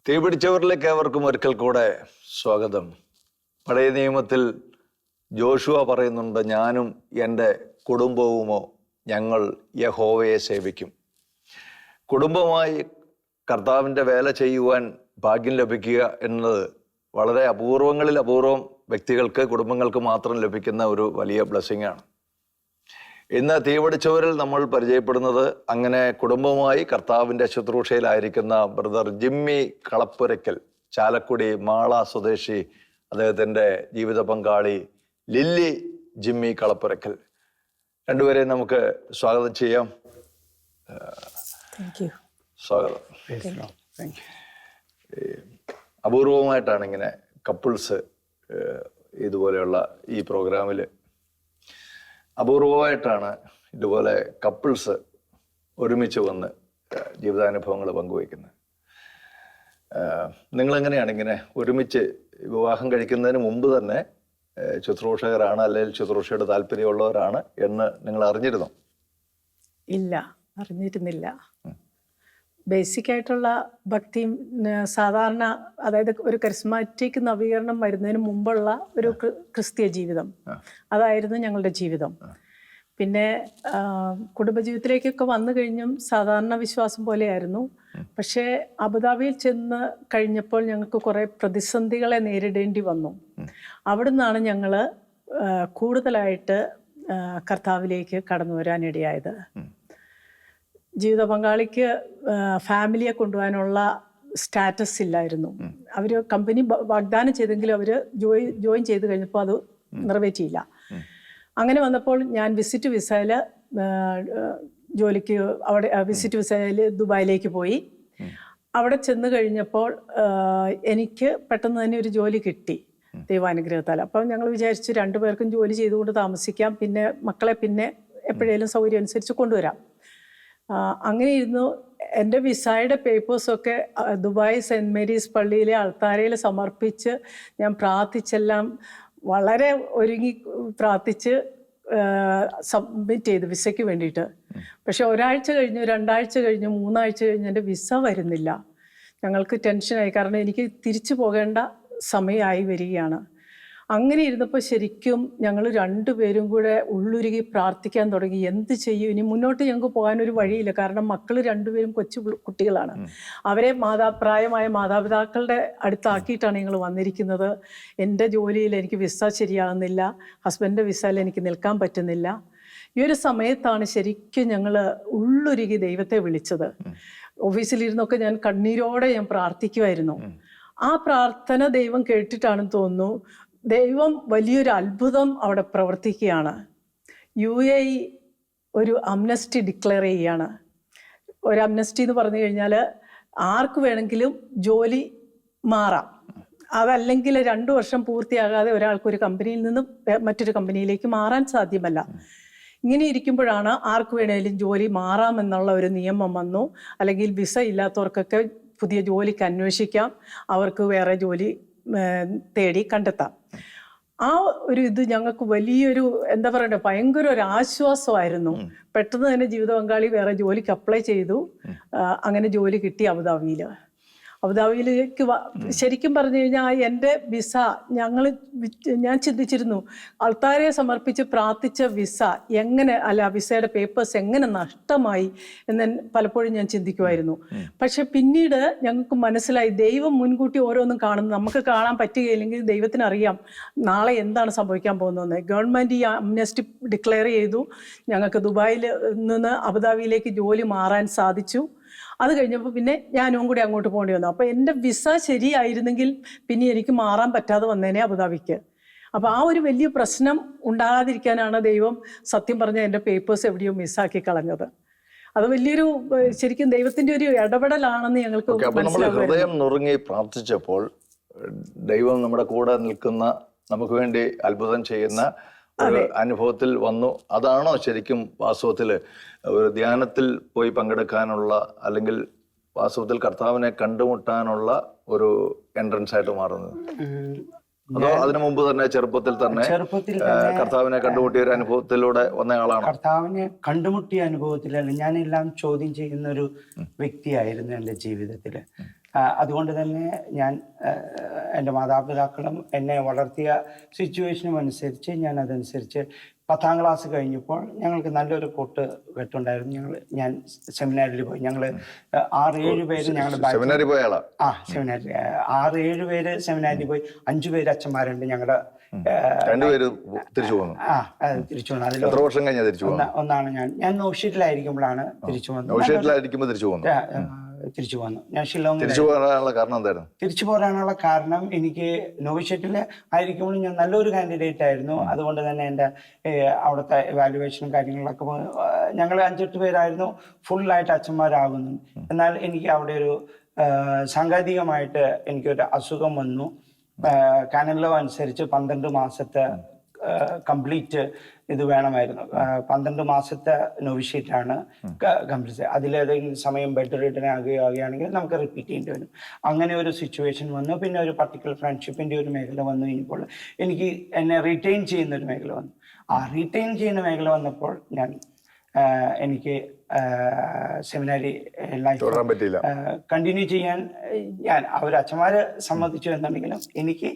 തീപിടിച്ചവരിലേക്ക് ഏവർക്കും ഒരിക്കൽ കൂടെ സ്വാഗതം. പഴയ നിയമത്തിൽ ജോഷുവ പറയുന്നുണ്ട്, ഞാനും എൻ്റെ കുടുംബവുമോ ഞങ്ങൾ യഹോവയെ സേവിക്കും. കുടുംബമായി കർത്താവിൻ്റെ വേല ചെയ്യുവാൻ ഭാഗ്യം ലഭിക്കുക എന്നത് വളരെ അപൂർവങ്ങളിൽ അപൂർവം വ്യക്തികൾക്ക്, കുടുംബങ്ങൾക്ക് മാത്രം ലഭിക്കുന്ന ഒരു വലിയ ബ്ലെസ്സിങ് ആണ്. ഇന്ന് തീപിടിച്ചവരിൽ നമ്മൾ പരിചയപ്പെടുന്നത് അങ്ങനെ കുടുംബമായി കർത്താവിൻ്റെ ശുശ്രൂഷയിലായിരിക്കുന്ന ബ്രദർ ജിമ്മി കളപ്പുരയ്ക്കൽ, ചാലക്കുടി മാള സ്വദേശി. അദ്ദേഹത്തിൻ്റെ ജീവിത പങ്കാളി ലില്ലി ജിമ്മി കളപ്പുരയ്ക്കൽ. രണ്ടുപേരെയും നമുക്ക് സ്വാഗതം ചെയ്യാം. സ്വാഗതം. അപൂർവമായിട്ടാണ് ഇങ്ങനെ കപ്പിൾസ് ഇതുപോലെയുള്ള ഈ പ്രോഗ്രാമിൽ അപൂർവമായിട്ടാണ് ഇതുപോലെ കപ്പിൾസ് ഒരുമിച്ച് വന്ന് ജീവിതാനുഭവങ്ങൾ പങ്കുവയ്ക്കുന്നത്. നിങ്ങളെങ്ങനെയാണ് ഇങ്ങനെ ഒരുമിച്ച് വിവാഹം കഴിക്കുന്നതിന് മുമ്പ് തന്നെ ശുശ്രൂഷകരാണ്, അല്ലെങ്കിൽ ശുശ്രൂഷയുടെ താല്പര്യമുള്ളവരാണ് എന്ന് നിങ്ങൾ അറിഞ്ഞിരുന്നോ? ഇല്ല, അറിഞ്ഞിരുന്നില്ല. ബേസിക് ആയിട്ടുള്ള ഭക്തിയും സാധാരണ, അതായത് ഒരു കരിസ്മാറ്റിക് നവീകരണം വരുന്നതിന് മുമ്പുള്ള ഒരു ക്രിസ്തീയ ജീവിതം, അതായിരുന്നു ഞങ്ങളുടെ ജീവിതം. പിന്നെ കുടുംബജീവിതത്തിലേക്കൊക്കെ വന്നു കഴിഞ്ഞും സാധാരണ വിശ്വാസം പോലെയായിരുന്നു. പക്ഷേ അബുദാബിയിൽ ചെന്ന് കഴിഞ്ഞപ്പോൾ ഞങ്ങൾക്ക് കുറേ പ്രതിസന്ധികളെ നേരിടേണ്ടി വന്നു. അവിടെ നിന്നാണ് ഞങ്ങൾ കൂടുതലായിട്ട് കർത്താവിലേക്ക് കടന്നു വരാനിടയായത്. ജീവിത പങ്കാളിക്ക് ഫാമിലിയെ കൊണ്ടുപോകാനുള്ള സ്റ്റാറ്റസ് ഇല്ലായിരുന്നു. അവർ കമ്പനി വാഗ്ദാനം ചെയ്തെങ്കിലും അവർ ജോയിൻ ചെയ്ത് കഴിഞ്ഞപ്പോൾ അത് നിറവേറ്റിയില്ല. അങ്ങനെ വന്നപ്പോൾ ഞാൻ വിസിറ്റ് വിസയിൽ ജോലിക്ക് അവിടെ വിസിറ്റ് വിസയിൽ ദുബായിലേക്ക് പോയി. അവിടെ ചെന്ന് കഴിഞ്ഞപ്പോൾ എനിക്ക് പെട്ടെന്ന് തന്നെ ഒരു ജോലി കിട്ടി ദൈവാനുഗ്രഹത്താൽ. അപ്പം ഞങ്ങൾ വിചാരിച്ചു രണ്ടുപേർക്കും ജോലി ചെയ്തുകൊണ്ട് താമസിക്കാം, പിന്നെ മക്കളെ പിന്നെ എപ്പോഴേലും സൗകര്യം അനുസരിച്ച് കൊണ്ടുവരാം. അങ്ങനെ ഇരുന്നു. എൻ്റെ വിസയുടെ പേപ്പേഴ്സൊക്കെ ദുബായ് സെൻറ്റ് മേരീസ് പള്ളിയിലെ അൾത്താരയിൽ സമർപ്പിച്ച് ഞാൻ പ്രാർത്ഥിച്ചെല്ലാം വളരെ ഒരുങ്ങി പ്രാർത്ഥിച്ച് സബ്മിറ്റ് ചെയ്തു വിസയ്ക്ക് വേണ്ടിയിട്ട്. പക്ഷെ ഒരാഴ്ച കഴിഞ്ഞു, 2 ആഴ്ച കഴിഞ്ഞു, 3 ആഴ്ച കഴിഞ്ഞ് എൻ്റെ വിസ വരുന്നില്ല. ഞങ്ങൾക്ക് ടെൻഷനായി, കാരണം എനിക്ക് തിരിച്ചു പോകേണ്ട സമയമായി വരികയാണ്. അങ്ങനെ ഇരുന്നപ്പോൾ ശരിക്കും ഞങ്ങൾ രണ്ടുപേരും കൂടെ ഉള്ളുരുകി പ്രാർത്ഥിക്കാൻ തുടങ്ങി. എന്ത് ചെയ്യും, ഇനി മുന്നോട്ട് ഞങ്ങൾക്ക് പോകാനൊരു വഴിയില്ല. കാരണം മക്കൾ രണ്ടുപേരും കൊച്ചു കുട്ടികളാണ്. അവരെ പ്രായമായ മാതാപിതാക്കളുടെ അടുത്താക്കിയിട്ടാണ് ഞങ്ങൾ വന്നിരിക്കുന്നത്. എൻ്റെ ജോലിയിൽ എനിക്ക് വിസ ശരിയാകുന്നില്ല, ഹസ്ബൻഡിൻ്റെ വിസയിൽ എനിക്ക് നിൽക്കാൻ പറ്റുന്നില്ല. ഈ ഒരു സമയത്താണ് ശരിക്കും ഞങ്ങൾ ഉള്ളുരുകി ദൈവത്തെ വിളിച്ചത്. ഓഫീസിലിരുന്നൊക്കെ ഞാൻ കണ്ണീരോടെ ഞാൻ പ്രാർത്ഥിക്കുമായിരുന്നു. ആ പ്രാർത്ഥന ദൈവം കേട്ടിട്ടാണെന്ന് തോന്നുന്നു. ദൈവം വലിയൊരു അത്ഭുതം അവിടെ പ്രവർത്തിക്കുകയാണ്. UAE ഒരു അംനസ്റ്റി ഡിക്ലെയർ ചെയ്യുകയാണ്. ഒരു അംനസ്റ്റി എന്ന് പറഞ്ഞു കഴിഞ്ഞാൽ ആർക്ക് വേണമെങ്കിലും ജോലി മാറാം. അതല്ലെങ്കിൽ 2 വർഷം പൂർത്തിയാകാതെ ഒരാൾക്ക് ഒരു കമ്പനിയിൽ നിന്ന് മറ്റൊരു കമ്പനിയിലേക്ക് മാറാൻ സാധ്യമല്ല. ഇങ്ങനെ ഇരിക്കുമ്പോഴാണ് ആർക്ക് വേണമെങ്കിലും ജോലി മാറാമെന്നുള്ള ഒരു നിയമം വന്നു. അല്ലെങ്കിൽ വിസ ഇല്ലാത്തവർക്കൊക്കെ പുതിയ ജോലിക്ക് അന്വേഷിക്കാം, അവർക്ക് വേറെ ജോലി തേടി കണ്ടെത്താം. ആ ഒരു ഇത് ഞങ്ങൾക്ക് വലിയൊരു എന്താ പറയണ്ടേ, ഭയങ്കര ഒരു ആശ്വാസമായിരുന്നു. പെട്ടെന്ന് തന്നെ ജീവിത പങ്കാളി വേറെ ജോലിക്ക് അപ്ലൈ ചെയ്തു. അങ്ങനെ ജോലി കിട്ടി അബുദാബിയിലേക്ക്. ശരിക്കും പറഞ്ഞു കഴിഞ്ഞാൽ എൻ്റെ വിസ ഞാൻ ചിന്തിച്ചിരുന്നു, അൾത്താരയെ സമർപ്പിച്ച് പ്രാർത്ഥിച്ച വിസ എങ്ങനെ, വിസയുടെ പേപ്പേഴ്സ് എങ്ങനെ നഷ്ടമായി എന്ന് പലപ്പോഴും ഞാൻ ചിന്തിക്കുമായിരുന്നു. പക്ഷെ പിന്നീട് ഞങ്ങൾക്ക് മനസ്സിലായി, ദൈവം മുൻകൂട്ടി ഓരോന്നും കാണുന്നു. നമുക്ക് കാണാൻ പറ്റുകയില്ലെങ്കിൽ ദൈവത്തിന് അറിയാം നാളെ എന്താണ് സംഭവിക്കാൻ പോകുന്നതെന്ന്. ഗവൺമെൻറ് ഈ അംനസ്റ്റി ഡിക്ലെയർ ചെയ്തു. ഞങ്ങൾക്ക് ദുബായിൽ നിന്ന് അബുദാബിയിലേക്ക് ജോലി മാറാൻ സാധിച്ചു. അത് കഴിഞ്ഞപ്പോൾ പിന്നെ ഞാനും കൂടി അങ്ങോട്ട് പോകേണ്ടി വന്നു. അപ്പോൾ എൻ്റെ വിസ ശരിയായിരുന്നെങ്കിൽ പിന്നെ എനിക്ക് മാറാൻ പറ്റാതെ വന്നേനെ അബുദാബിക്ക്. അപ്പോൾ ആ ഒരു വലിയ പ്രശ്നം ഉണ്ടാകാതിരിക്കാനാണ് ദൈവം സത്യം പറഞ്ഞ എൻ്റെ പേപ്പേഴ്സ് എവിടെയോ മിസ്സാക്കി കളഞ്ഞത്. അത് വലിയൊരു ശരിക്കും ദൈവത്തിൻ്റെ ഒരു ഇടപെടലാണെന്ന് ഞങ്ങൾക്ക് മനസ്സിലാവും. ഹൃദയം നുറുങ്ങി പ്രാർത്ഥിച്ചപ്പോൾ ദൈവം നമ്മുടെ കൂടെ നിൽക്കുന്ന, നമുക്ക് വേണ്ടി അത്ഭുതം ചെയ്യുന്ന ഒരു അനുഭവത്തിൽ വന്നു. അതാണോ ശരിക്കും വാസ്തവത്തിൽ ഒരു ധ്യാനത്തിൽ പോയി പങ്കെടുക്കാനുള്ള, അല്ലെങ്കിൽ വാസ്തവത്തിൽ കർത്താവിനെ കണ്ടുമുട്ടാനുള്ള ഒരു എൻട്രൻസ് ആയിട്ട് മാറുന്നത്? അതോ അതിനു മുമ്പ് തന്നെ ചെറുപ്പത്തിൽ തന്നെ കർത്താവിനെ കണ്ടുമുട്ടിയ ഒരു അനുഭവത്തിലൂടെ വന്ന ആളാണ്? കർത്താവിനെ കണ്ടുമുട്ടിയ അനുഭവത്തിലല്ല, ഞാനെല്ലാം ചോദ്യം ചെയ്യുന്ന ഒരു വ്യക്തിയായിരുന്നു എൻ്റെ ജീവിതത്തിൽ. അതുകൊണ്ട് തന്നെ ഞാൻ എൻ്റെ മാതാപിതാക്കളും എന്നെ വളർത്തിയ സിറ്റുവേഷനും അനുസരിച്ച് ഞാൻ അതനുസരിച്ച് 10ാം ക്ലാസ് കഴിഞ്ഞപ്പോൾ ഞങ്ങൾക്ക് നല്ലൊരു കെട്ടുണ്ടായിരുന്നു. ഞാൻ സെമിനാരിൽ പോയി. ഞങ്ങൾ 6-7 പേര് ഞങ്ങളുടെ സെമിനാരി പോയ ആളാ. സെമിനാരി 6-7 പേര് സെമിനാരിൽ പോയി. 5 പേര് അച്ഛന്മാരുണ്ട്. ഞങ്ങളുടെ 2 പേര് തിരിച്ചു പോകുന്നു. തിരിച്ചു വന്നു. അതിൽ എത്ര വർഷം കഴിഞ്ഞാൽ തിരിച്ചു പോകുന്നു? ഒന്നാണ് ഞാൻ നൗഷീറ്റിലായിരിക്കുമ്പോഴാണ് തിരിച്ചു വന്നത്. തിരിച്ചു വന്നു. ഞാൻ ഷില്ലോങ്ങിൽ തിരിച്ചു പോകാനുള്ള കാരണം എന്തായിരുന്നു? തിരിച്ചു പോരാനുള്ള കാരണം എനിക്ക് നോവിഷറ്റിൽ ആയിരിക്കുമ്പോൾ ഞാൻ നല്ലൊരു കാൻഡിഡേറ്റ് ആയിരുന്നു. അതുകൊണ്ട് തന്നെ എൻ്റെ അവിടുത്തെ എവാലുവേഷനും കാര്യങ്ങളൊക്കെ ഞങ്ങൾ 5-8 പേരായിരുന്നു ഫുള്ളായിട്ട് അച്ഛന്മാരാകുന്നു. എന്നാൽ എനിക്ക് അവിടെ ഒരു സാങ്കേതികമായിട്ട് എനിക്കൊരു അസുഖം വന്നു. കാനൻ ലോ അനുസരിച്ച് 12 മാസത്തെ കംപ്ലീറ്റ് ഇത് വേണമായിരുന്നു. 12 മാസത്തെ നോവിഷേറ്റാണ് കംപ്ലീറ്റ്. അതിലേതെങ്കിലും സമയം ബെഡ് റിട്ടേൺ ആകുകയാണെങ്കിൽ നമുക്ക് റിപ്പീറ്റ് ചെയ്യേണ്ടി വരും. അങ്ങനെ ഒരു സിറ്റുവേഷൻ വന്നു. പിന്നെ ഒരു പർട്ടിക്കുലർ ഫ്രണ്ട്ഷിപ്പിൻ്റെ ഒരു മേഖല വന്നു കഴിഞ്ഞപ്പോൾ എനിക്ക് എന്നെ റീറ്റെയിൻ ചെയ്യുന്ന ഒരു മേഖല വന്നു. ആ റീറ്റെയിൻ ചെയ്യുന്ന മേഖല വന്നപ്പോൾ എനിക്ക് സെമിനാരി ലൈഫ് കണ്ടിന്യൂ ചെയ്യാൻ അവർ അച്ഛന്മാരെ സമ്മതിച്ചു എന്നുണ്ടെങ്കിലും എനിക്ക്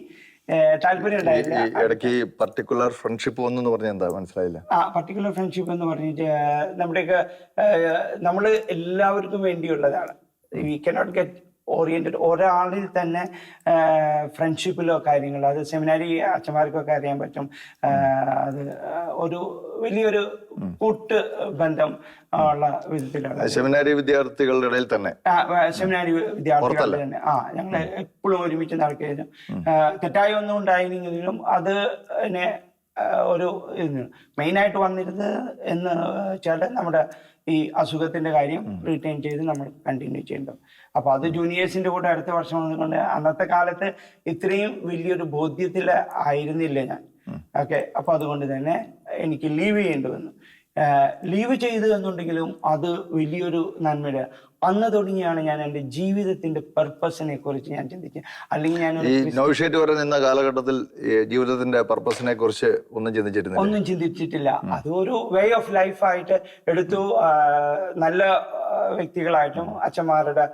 താല്പര്യം ഉണ്ടായില്ല. ഇടയ്ക്ക് പർട്ടിക്കുലർ ഫ്രണ്ട്ഷിപ്പ് വന്നു പറഞ്ഞാൽ എന്താ മനസ്സിലായില്ല? പർട്ടിക്കുലർ ഫ്രണ്ട്ഷിപ്പ് എന്ന് പറഞ്ഞിട്ട് നമ്മുടെയൊക്കെ നമ്മള് എല്ലാവർക്കും വേണ്ടിയുള്ളതാണ്. വി കനോട്ട് ഗെറ്റ് ഓറിയന്റഡ് ഒരാളിൽ തന്നെ ഫ്രണ്ട്ഷിപ്പിലോ കാര്യങ്ങളോ. അത് സെമിനാരി അച്ഛന്മാർക്കൊക്കെ അറിയാൻ പറ്റും. അത് ഒരു വലിയൊരു കൂട്ട് ബന്ധം ഉള്ള വിധത്തിലുള്ള സെമിനാരി വിദ്യാർത്ഥികളുടെ ഇടയിൽ തന്നെ സെമിനാരി വിദ്യാർത്ഥികളുടെ തന്നെ ഞങ്ങൾ എപ്പോഴും ഒരുമിച്ച് നടക്കുകയായിരുന്നു. തെറ്റായി ഒന്നും ഉണ്ടായിരുന്നെങ്കിലും അത് എന്നെ ഒരു മെയിനായിട്ട് വന്നിരുന്നത് എന്ന് വെച്ചാൽ നമ്മുടെ ഈ അസുഖത്തിന്റെ കാര്യം റിട്ടേൺ ചെയ്ത് നമ്മൾ കണ്ടിന്യൂ ചെയ്യേണ്ടത്. അപ്പൊ അത് ജൂനിയേഴ്സിന്റെ കൂടെ അടുത്ത വർഷം വന്നുകൊണ്ട് അന്നത്തെ കാലത്ത് ഇത്രയും വലിയൊരു ബോധ്യത്തിൽ ആയിരുന്നില്ല ഞാൻ. ഓക്കെ. അപ്പൊ അതുകൊണ്ട് തന്നെ എനിക്ക് ലീവ് ചെയ്യേണ്ടി വന്നു. ലീവ് ചെയ്തു എന്നുണ്ടെങ്കിലും അത് വലിയൊരു നന്മയുടെ അന്ന് തുടങ്ങിയാണ് ഞാൻ എൻ്റെ ജീവിതത്തിന്റെ പർപ്പസിനെ കുറിച്ച് ഞാൻ ചിന്തിച്ചത്. അല്ലെങ്കിൽ ഞാൻ നോവിഷേറ്റ് വരെ നിന്ന കാലഘട്ടത്തിൽ ജീവിതത്തിന്റെ പർപ്പസിനെ കുറിച്ച് ഒന്നും ചിന്തിച്ചിട്ടില്ല. അതൊരു വേ ഓഫ് ലൈഫായിട്ട് എടുത്തു. നല്ല വ്യക്തികളായിട്ടും അച്ഛന്മാരുടെ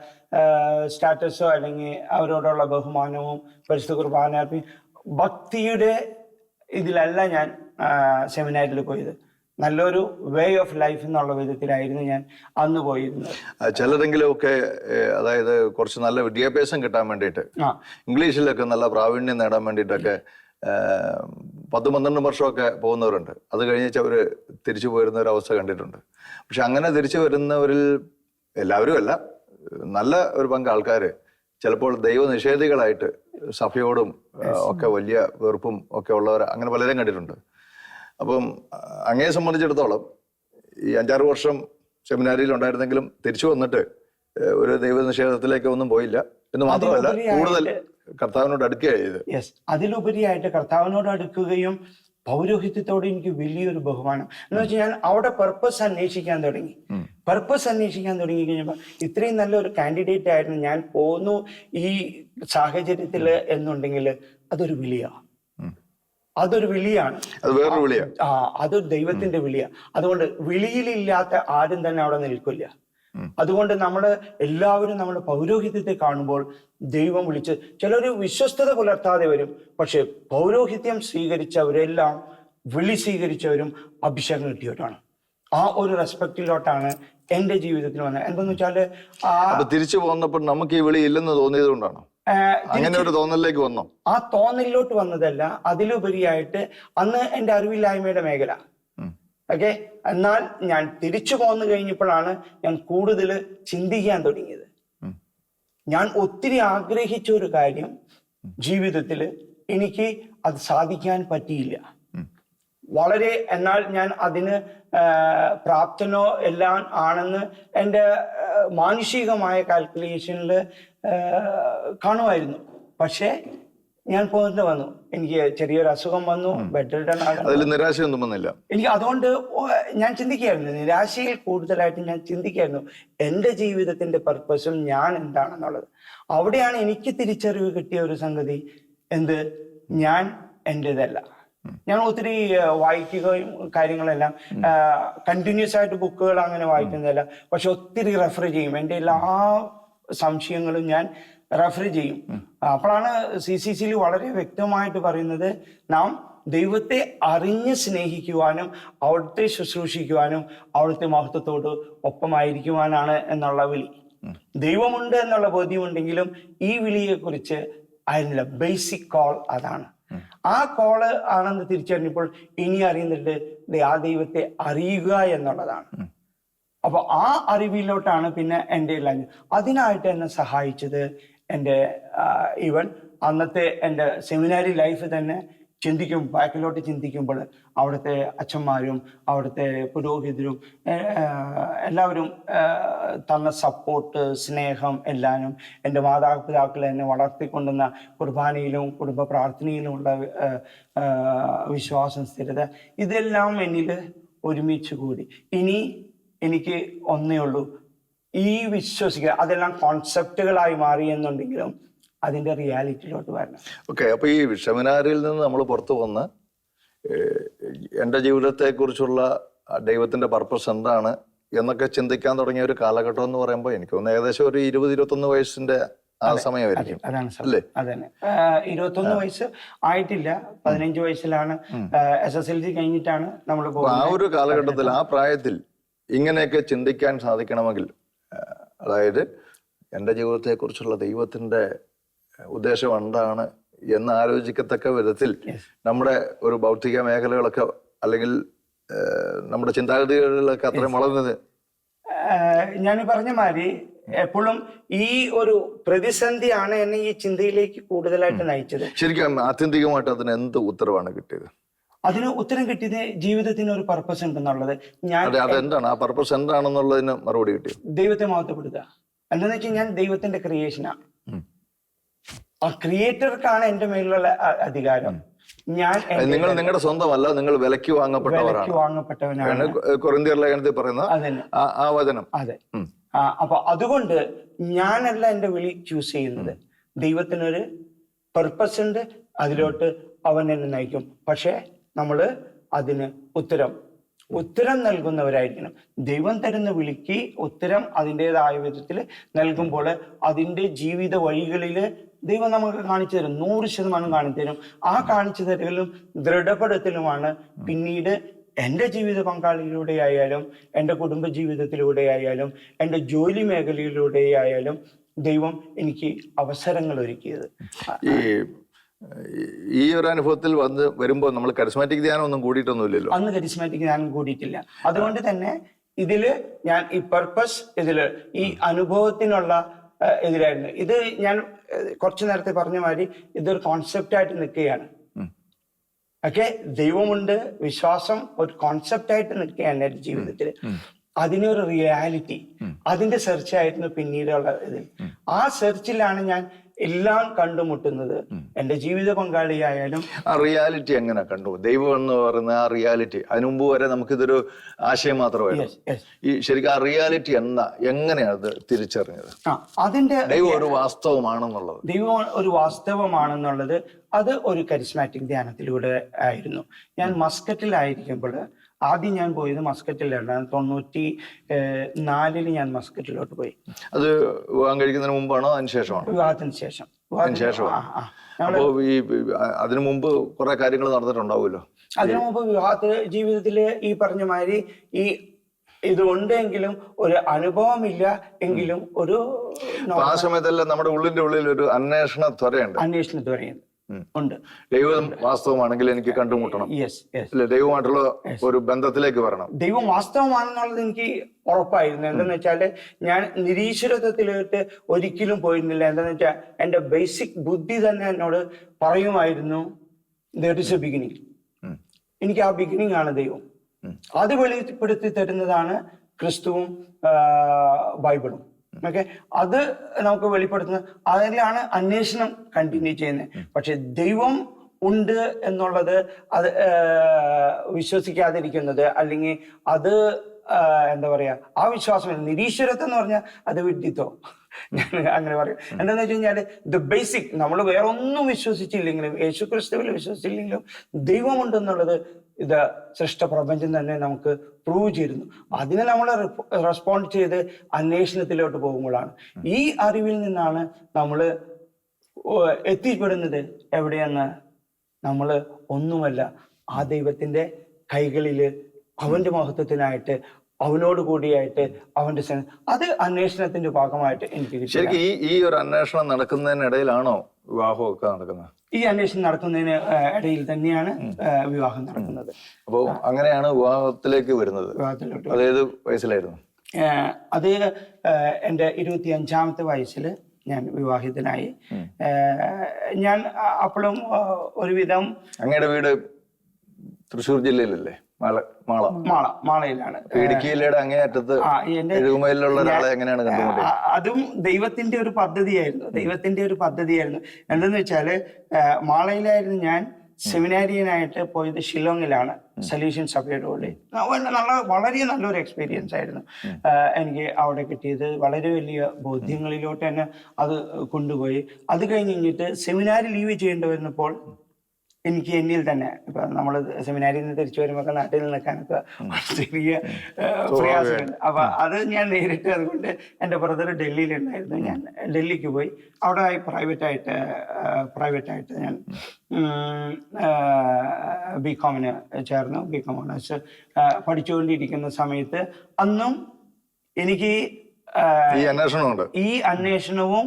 സ്റ്റാറ്റസോ അല്ലെങ്കിൽ അവരോടുള്ള ബഹുമാനവും പരിശുദ്ധ കുർബാന ഭക്തിയുടെ ഇതിലല്ല ഞാൻ സെമിനാരിൽ പോയത്. നല്ലൊരു വേ ഓഫ് ലൈഫ് എന്നുള്ള വിധത്തിലായിരുന്നു ഞാൻ അന്ന് പോയിരുന്നത്. ചിലരെങ്കിലും ഒക്കെ അതായത് കുറച്ച് നല്ല വിദ്യാഭ്യാസം കിട്ടാൻ വേണ്ടിയിട്ട് ഇംഗ്ലീഷിലൊക്കെ നല്ല പ്രാവീണ്യം നേടാൻ വേണ്ടിയിട്ടൊക്കെ 10-12 വർഷമൊക്കെ പോകുന്നവരുണ്ട്. അത് കഴിഞ്ഞിട്ട് അവർ തിരിച്ചു പോരുന്ന ഒരു അവസ്ഥ കണ്ടിട്ടുണ്ട്. പക്ഷെ അങ്ങനെ തിരിച്ചു വരുന്നവരിൽ എല്ലാവരും അല്ല, നല്ല ഒരു പങ്ക് ആൾക്കാർ ചിലപ്പോൾ ദൈവനിഷേധികളായിട്ട് സഭയോടും ഒക്കെ വലിയ വെറുപ്പും ഒക്കെ ഉള്ളവർ അങ്ങനെ പലരും കണ്ടിട്ടുണ്ട്. അപ്പം അങ്ങയെ സംബന്ധിച്ചിടത്തോളം ഈ 5-6 വർഷം സെമിനാരിയിൽ ഉണ്ടായിരുന്നെങ്കിലും തിരിച്ചു വന്നിട്ട് ഒരു ദൈവനിഷേധത്തിലേക്ക് ഒന്നും പോയില്ല എന്ന് മാത്രമല്ല കൂടുതൽ കർത്താവിനോട് അടുക്കുകയാണ്. അതിലുപരിയായിട്ട് കർത്താവിനോട് അടുക്കുകയും പൗരോഹിത്യത്തോട് എനിക്ക് വലിയൊരു ബഹുമാനം എന്ന് വെച്ചാൽ ഞാൻ അവിടെ പർപ്പസ് അന്വേഷിക്കാൻ തുടങ്ങി കഴിഞ്ഞപ്പോൾ ഇത്രയും നല്ലൊരു കാൻഡിഡേറ്റ് ആയിരുന്നു ഞാൻ പോന്നു ഈ സാഹചര്യത്തിൽ എന്നുണ്ടെങ്കിൽ അതൊരു വിളിയാണ്. അതൊരു ദൈവത്തിന്റെ വിളിയാണ്. അതുകൊണ്ട് വിളിയിലില്ലാത്ത ആരും തന്നെ അവിടെ നിൽക്കില്ല. അതുകൊണ്ട് എല്ലാവരും നമ്മുടെ പൗരോഹിത്യത്തെ കാണുമ്പോൾ ദൈവം വിളിച്ച് ചിലർ വിശ്വസ്തത പുലർത്താതെ വരും. പക്ഷെ പൗരോഹിത്യം സ്വീകരിച്ചവരെല്ലാം വിളി സ്വീകരിച്ചവരും അഭിഷേകം കിട്ടിയവരാണ്. ആ ഒരു റെസ്പെക്റ്റിലോട്ടാണ് എന്റെ ജീവിതത്തിൽ വന്നത്. എന്തെന്ന് വെച്ചാല് തിരിച്ചു പോന്നപ്പോൾ നമുക്ക് ഈ വിളി ഇല്ലെന്ന് തോന്നിയത് കൊണ്ടാണോ അങ്ങനെ ഒരു തോന്നലിലേക്ക് വന്നോ? ആ തോന്നലിലോട്ട് വന്നതല്ല, അതിലുപരിയായിട്ട് അന്ന് എന്റെ അറിവില്ലായ്മയുടെ മേഖല. ഓക്കെ. എന്നാൽ ഞാൻ തിരിച്ചു പോന്നു കഴിഞ്ഞപ്പോഴാണ് ഞാൻ കൂടുതൽ ചിന്തിക്കാൻ തുടങ്ങിയത്. ഞാൻ ഒത്തിരി ആഗ്രഹിച്ച ഒരു കാര്യം ജീവിതത്തിൽ എനിക്ക് അത് സാധിക്കാൻ പറ്റിയില്ല. എന്നാൽ ഞാൻ അതിന് പ്രാപ്തനോ എല്ലാം ആണെന്ന് എൻ്റെ മാനുഷികമായ കാൽക്കുലേഷനിൽ കാണുമായിരുന്നു. പക്ഷെ ഞാൻ പോയിട്ട് വന്നു. എനിക്ക് ചെറിയൊരു അസുഖം വന്നു. ബെഡ് റിട്ടേൺ ആകാൻ നിരാശയൊന്നും വന്നില്ല എനിക്ക്. അതുകൊണ്ട് ഞാൻ ചിന്തിക്കായിരുന്നു, നിരാശയിൽ കൂടുതലായിട്ട് ഞാൻ ചിന്തിക്കായിരുന്നു എൻ്റെ ജീവിതത്തിന്റെ പർപ്പസും ഞാൻ എന്താണെന്നുള്ളത്. അവിടെയാണ് എനിക്ക് തിരിച്ചറിവ് കിട്ടിയ ഒരു സംഗതി. ഞാൻ എൻ്റെതല്ല. ഞാൻ ഒത്തിരി വായിക്കുകയും കാര്യങ്ങളെല്ലാം കണ്ടിന്യൂസ് ആയിട്ട് ബുക്കുകൾ അങ്ങനെ വായിക്കുന്നതല്ല, പക്ഷെ ഒത്തിരി റെഫർ ചെയ്യും. എൻ്റെ എല്ലാ സംശയങ്ങളും ഞാൻ റെഫർ ചെയ്യും. അപ്പോഴാണ് CCCയിൽ വളരെ വ്യക്തമായിട്ട് പറയുന്നത്, നാം ദൈവത്തെ അറിഞ്ഞ് സ്നേഹിക്കുവാനും അവിടുത്തെ ശുശ്രൂഷിക്കുവാനും അവിടുത്തെ മഹത്വത്തോട് ഒപ്പമായിരിക്കുവാനാണ് എന്നുള്ള വിളി. ദൈവമുണ്ട് എന്നുള്ള ബോധ്യമുണ്ടെങ്കിലും ഈ വിളിയെക്കുറിച്ച് അതിനുള്ള ബേസിക് കോൾ അതാണ്. ആ കോള് ആണെന്ന് തിരിച്ചറിഞ്ഞപ്പോൾ ഇനി അറിയുന്നുണ്ട് ആ ദൈവത്തെ അറിയുക എന്നുള്ളതാണ്. അപ്പൊ ആ അറിവിലോട്ടാണ് പിന്നെ എൻ്റെ ലൈഫ്. അതിനായിട്ട് എന്നെ സഹായിച്ചത് എൻ്റെ ഈവൻ അന്നത്തെ എൻ്റെ സെമിനാരി ലൈഫ് തന്നെ ബാക്കിലോട്ട് ചിന്തിക്കുമ്പോൾ അവിടുത്തെ അച്ഛന്മാരും അവിടുത്തെ പുരോഹിതരും എല്ലാവരും തന്ന സപ്പോർട്ട്, സ്നേഹം എല്ലാവരും, എൻ്റെ മാതാപിതാക്കൾ എന്നെ വളർത്തിക്കൊണ്ടുവന്ന കുർബാനയിലും കുടുംബ പ്രാർത്ഥനയിലുമുള്ള വിശ്വാസം, സ്ഥിരത, ഇതെല്ലാം എന്നിൽ ഒരുമിച്ച് കൂടി. ഇനി എനിക്ക് ഒന്നേ ഉള്ളൂ, ഈ വിശ്വസിക്കുക. അതെല്ലാം കോൺസെപ്റ്റുകളായി മാറി എന്നുണ്ടെങ്കിലും അതിന്റെ റിയാലിറ്റിയിലോട്ട് വരണം. ഓക്കെ, അപ്പൊ ഈ സെമിനാരിൽ നിന്ന് നമ്മൾ പുറത്തു വന്ന് എൻ്റെ ജീവിതത്തെക്കുറിച്ചുള്ള ദൈവത്തിന്റെ പർപ്പസ് എന്താണ് എന്നൊക്കെ ചിന്തിക്കാൻ തുടങ്ങിയ ഒരു കാലഘട്ടം എന്ന് പറയുമ്പോൾ എനിക്ക് തോന്നുന്നു ഏകദേശം ഒരു 20-21 വയസ്സിന്റെ ആ സമയമായിരിക്കും. അതാണ് അല്ലേ? അതന്നെ. 21 വയസ്സ് ആയിട്ടില്ല, 15 വയസ്സിലാണ് SSLC കഴിഞ്ഞിട്ടാണ് നമ്മൾ ആ ഒരു കാലഘട്ടത്തിൽ, ആ പ്രായത്തിൽ ഇങ്ങനെയൊക്കെ ചിന്തിക്കാൻ സാധിക്കണമെങ്കിൽ, അതായത് എൻ്റെ ജീവിതത്തെക്കുറിച്ചുള്ള ദൈവത്തിന്റെ ഉദ്ദേശം എന്താണ് എന്ന് ആലോചിക്കത്തക്ക വിധത്തിൽ നമ്മുടെ ഒരു ഭൗതിക മേഖലകളൊക്കെ അല്ലെങ്കിൽ നമ്മുടെ ചിന്താഗതികളിലൊക്കെ അത്രയും വളർന്നത്. ഞാൻ പറഞ്ഞ മാതിരി എപ്പോഴും ഈ ഒരു പ്രതിസന്ധിയാണ് എന്നെ ഈ ചിന്തയിലേക്ക് കൂടുതലായിട്ട് നയിച്ചത്. ശരിക്കും ആത്യന്തികമായിട്ട് അതിന് എന്ത് ഉത്തരവാണ് കിട്ടിയത്? അതിന് ഉത്തരം കിട്ടിയത് ജീവിതത്തിന് ഒരു പർപ്പസ് ഉണ്ടെന്നുള്ളത്. അതെന്താണ് ആ പർപ്പസ് എന്താണെന്നുള്ളതിന് മറുപടി കിട്ടിയത്? ദൈവത്തെ മഹത്വപ്പെടുത്തുക. എന്താന്ന് വെച്ചാൽ ഞാൻ ദൈവത്തിന്റെ ക്രിയേഷനാണ്. ആ ക്രിയേറ്റർക്കാണ് എന്റെ മേലുള്ള അധികാരം. ഞാൻ നിങ്ങളുടെ സ്വന്തമല്ല, നിങ്ങൾ വിലയ്ക്ക് വാങ്ങപ്പെട്ടവനാണ്. കൊരിന്ത്യർ ലേഖനത്തിൽ പറയുന്ന ആ വചനം. അതെ. അപ്പൊ അതുകൊണ്ട് ഞാനല്ല എന്റെ വിളി ചൂസ് ചെയ്യുന്നത്. ദൈവത്തിനൊരു പർപ്പസ് ഉണ്ട്, അതിലോട്ട് അവൻ എന്നെ നയിക്കും. പക്ഷെ നമ്മള് അതിന് ഉത്തരം നൽകുന്നവരായിരിക്കണം. ദൈവം തരുന്ന വിളിക്ക് ഉത്തരം അതിൻ്റെതായ വിധത്തിൽ നൽകുമ്പോൾ അതിൻ്റെ ജീവിത വഴികളിൽ ദൈവം നമുക്ക് കാണിച്ചു തരും, 100% കാണിച്ചു തരും. ആ കാണിച്ചു തരലും ദൃഢപ്പെടുത്തലുമാണ് പിന്നീട് എൻ്റെ ജീവിത പങ്കാളിയിലൂടെ ആയാലും എൻ്റെ കുടുംബ ജീവിതത്തിലൂടെ ആയാലും എൻ്റെ ജോലി മേഖലയിലൂടെ ആയാലും ദൈവം എനിക്ക് അവസരങ്ങൾ ഒരുക്കിയത്. ഈ ഒരു അനുഭവത്തിൽ വരുമ്പോൾ നമ്മൾ കരിസ്മാറ്റിക് ധ്യാനം ഒന്നും കൂടിയിട്ടൊന്നുമില്ലല്ലോ. അന്ന് കരിസ്മാറ്റിക് ധ്യാനം കൂടിയിട്ടില്ല. അതുകൊണ്ട് തന്നെ ഇതില് ഞാൻ ഈ പർപ്പസ്, ഇതില് ഈ അനുഭവത്തിനുള്ള ഇതിലായിരുന്നു. ഇത് ഞാൻ കുറച്ചു നേരത്തെ പറഞ്ഞ മാതിരി ഇതൊരു കോൺസെപ്റ്റായിട്ട് നിൽക്കുകയാണ്. ഓക്കെ, ദൈവമുണ്ട്, വിശ്വാസം ഒരു കോൺസെപ്റ്റായിട്ട് നിൽക്കുകയാണ് എൻ്റെ ജീവിതത്തിൽ. അതിനൊരു റിയാലിറ്റി, അതിന്റെ സെർച്ചായിരുന്നു പിന്നീടുള്ള ഇതിൽ. ആ സെർച്ചിലാണ് ഞാൻ എല്ലാം കണ്ടുമുട്ടുന്നത്. എൻ്റെ ജീവിത പങ്കാളിയായാലും ആ റിയാലിറ്റി എങ്ങനെ കണ്ടു? ദൈവം എന്ന് പറയുന്ന ആ റിയാലിറ്റി അതിനു മുമ്പ് വരെ നമുക്കിതൊരു ആശയം മാത്രമായിരുന്നു. ഈ ശരിക്കും ആ റിയാലിറ്റി എങ്ങനെയാണ് അത് തിരിച്ചറിഞ്ഞത്? അതിന്റെ ദൈവം ഒരു വാസ്തവമാണെന്നുള്ളത്, ദൈവം ഒരു വാസ്തവമാണെന്നുള്ളത് അത് ഒരു കരിസ്മാറ്റിക് ധ്യാനത്തിലൂടെ ആയിരുന്നു. ഞാൻ മസ്കറ്റിലായിരിക്കുമ്പോൾ ആദ്യം ഞാൻ പോയത് മസ്കറ്റിലാണ്. 94 ഞാൻ മസ്കറ്റിലോട്ട് പോയി. അത് വിവാഹം കഴിക്കുന്നതിന് മുമ്പാണോ അതിനുശേഷമാണോ? വിവാഹത്തിന് ശേഷം. അപ്പോ ഈ അതിനു മുമ്പ് കുറെ കാര്യങ്ങൾ നടന്നിട്ടുണ്ടാവുമല്ലോ. അതിനു മുമ്പ് വിവാഹ ജീവിതത്തില് ഈ പറഞ്ഞ മാതിരി ഈ ഇതുണ്ടെങ്കിലും ഒരു അനുഭവമില്ല എങ്കിലും ഒരു ആ സമയത്തെല്ലാം നമ്മുടെ ഉള്ളിന്റെ ഉള്ളിൽ ഒരു അന്വേഷണ ത്വരയുണ്ട്. ഉണ്ട്. ദൈവം വാസ്തവമാണെങ്കിൽ എനിക്ക് കണ്ടുമുട്ടണം, ദൈവമായിട്ടുള്ള ഒരു ബന്ധത്തിലേക്ക് വരണം. ദൈവം വാസ്തവമാണെന്നുള്ളത് എനിക്ക് ഉറപ്പായിരുന്നു. എന്താന്ന് വെച്ചാല് ഞാൻ നിരീശ്വരത്വത്തിലോട്ട് ഒരിക്കലും പോയിരുന്നില്ല. എന്താന്ന് വെച്ചാൽ എന്റെ ബേസിക് ബുദ്ധി തന്നെ എന്നോട് പറയുമായിരുന്നു there is a beginning. എനിക്ക് ആ ബിഗിനിങ് ആണ് ദൈവം. അത് വെളിപ്പെടുത്തി തരുന്നതാണ് ക്രിസ്തുവും ബൈബിളും. ഓക്കെ, അത് നമുക്ക് വെളിപ്പെടുത്തുന്നത്, അതിലാണ് അന്വേഷണം കണ്ടിന്യൂ ചെയ്യുന്നത്. പക്ഷെ ദൈവം ഉണ്ട് എന്നുള്ളത് അത് വിശ്വസിക്കാതിരിക്കുന്നത്, അല്ലെങ്കിൽ അത് എന്താ പറയാ, ആ വിശ്വാസം നിരീശ്വരത്വം എന്ന് പറഞ്ഞാൽ അത് വിഡ്ഢിത്തം, ഞാൻ അങ്ങനെ പറയും. എന്താന്ന് വെച്ച് കഴിഞ്ഞാല് ദ ബേസിക്, നമ്മൾ വേറെ ഒന്നും വിശ്വസിച്ചില്ലെങ്കിലും, യേശു ക്രിസ്തുവിൽ വിശ്വസിച്ചില്ലെങ്കിലും ദൈവമുണ്ടെന്നുള്ളത് ഇത് സൃഷ്ടപ്രപഞ്ചം തന്നെ നമുക്ക് പ്രൂവ് ചെയ്തിരുന്നു. അതിനെ നമ്മൾ റെസ്പോണ്ട് ചെയ്ത് അന്വേഷണത്തിലോട്ട് പോകുമ്പോഴാണ് ഈ അറിവിൽ നിന്നാണ് നമ്മൾ എത്തിപ്പെടുന്നത് എവിടെയെന്ന്. നമ്മൾ ഒന്നുമല്ല, ആ ദൈവത്തിന്റെ കൈകളില് അവന്റെ മഹത്വത്തിനായിട്ട് അവനോട് കൂടിയായിട്ട് അവന്റെ അത് അന്വേഷണത്തിന്റെ ഭാഗമായിട്ട് എനിക്ക് കിട്ടി. ശരിക്കും ഈ ഒരു അന്വേഷണം നടക്കുന്നതിനിടയിലാണോ വിവാഹമൊക്കെ നടക്കുന്നത്? ഈ അന്വേഷണം നടക്കുന്നതിന് ഇടയിൽ തന്നെയാണ് വിവാഹം നടക്കുന്നത്. അപ്പോൾ അങ്ങനെയാണ് വിവാഹത്തിലേക്ക് വരുന്നത്. വിവാഹത്തിലോട്ട് അതേത് വയസ്സിലായിരുന്നു? അത് എൻ്റെ 25ാമത്തെ വയസ്സിൽ ഞാൻ വിവാഹിതനായി. ഞാൻ അപ്പോഴും ഒരുവിധം. അങ്ങയുടെ വീട് തൃശ്ശൂർ ജില്ലയിലല്ലേ? മാളയിലാണ്. ഇടുക്കിയിലയുടെ അങ്ങേയറ്റത്ത് എഴുകുമയിലുള്ള ഒരാളെ എങ്ങനെയാണ് കണ്ടുകൊണ്ടത്? അതും ദൈവത്തിന്റെ ഒരു പദ്ധതിയായിരുന്നു. എന്തെന്ന് വെച്ചാല് മാളയിലായിരുന്നു ഞാൻ സെമിനാരിയനായിട്ട് പോയത്. ഷില്ലോങ്ങിലാണ് സൊല്യൂഷൻ സഭയുടെ കൂടെ. വളരെ നല്ലൊരു എക്സ്പീരിയൻസ് ആയിരുന്നു എനിക്ക് അവിടെ കിട്ടിയത്. വളരെ വലിയ ബോധ്യങ്ങളിലോട്ട് തന്നെ അത് കൊണ്ടുപോയി. അത് കഴിഞ്ഞിട്ട് സെമിനാരി ലീവ് ചെയ്യേണ്ടി വരുന്നപ്പോൾ എനിക്ക് എന്നിൽ തന്നെ, ഇപ്പൊ നമ്മൾ സെമിനാരിൽ നിന്ന് തിരിച്ചു വരുമ്പോൾ നാട്ടിൽ നിൽക്കാനൊക്കെ ചെറിയ പ്രയാസമുണ്ട്. അപ്പൊ അത് ഞാൻ നേരിട്ട്, അതുകൊണ്ട് എൻ്റെ ബ്രദർ ഡൽഹിയിലുണ്ടായിരുന്നു. ഞാൻ ഡൽഹിക്ക് പോയി അവിടെ പ്രൈവറ്റായിട്ട് ഞാൻ ബികോമിന് ചേർന്നു. ബികോം ഓണേഴ്സ് പഠിച്ചുകൊണ്ടിരിക്കുന്ന സമയത്ത് അന്നും എനിക്ക് ഈ അന്വേഷണവും